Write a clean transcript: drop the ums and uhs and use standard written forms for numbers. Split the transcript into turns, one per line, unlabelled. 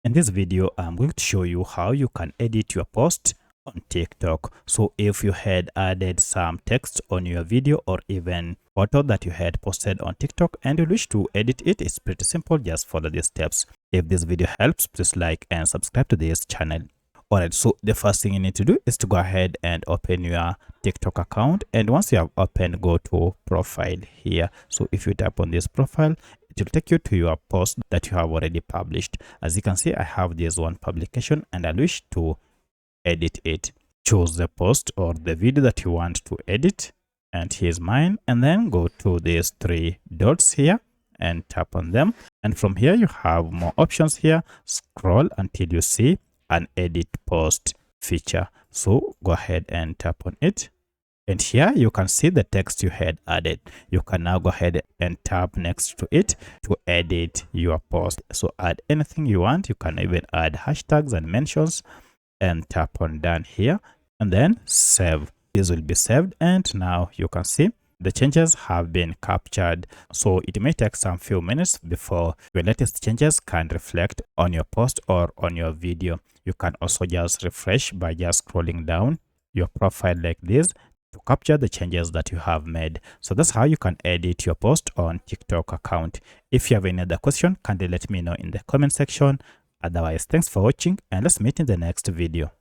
In this video, I'm going to show you how you can edit your post on TikTok. So if you had added some text on your video or even photo that you had posted on TikTok and you wish to edit it, it's pretty simple. Just follow these steps. If this video helps, please like and subscribe to this channel. Alright, so the first thing you need to do is to go ahead and open your TikTok account, and once you have opened, go to profile here. So if you tap on this profile, it will take you to your post that you have already published. As you can see, I have this one publication and I wish to edit it. Choose the post or the video that you want to edit, and here's mine, and then go to these three dots here and tap on them, and from here you have more options here. Scroll until you see an edit post feature, so go ahead and tap on it, and here you can see the text you had added. You can now go ahead and tap next to it to edit your post. So add anything you want. You can even add hashtags and mentions, and tap on done here and then save. This will be saved, and now you can see the changes have been captured. So it may take some few minutes before your latest changes can reflect on your post or on your video. You can also just refresh by just scrolling down your profile like this to capture the changes that you have made. So that's how you can edit your post on TikTok account. If you have any other question, kindly let me know in the comment section. Otherwise, thanks for watching, and let's meet in the next video.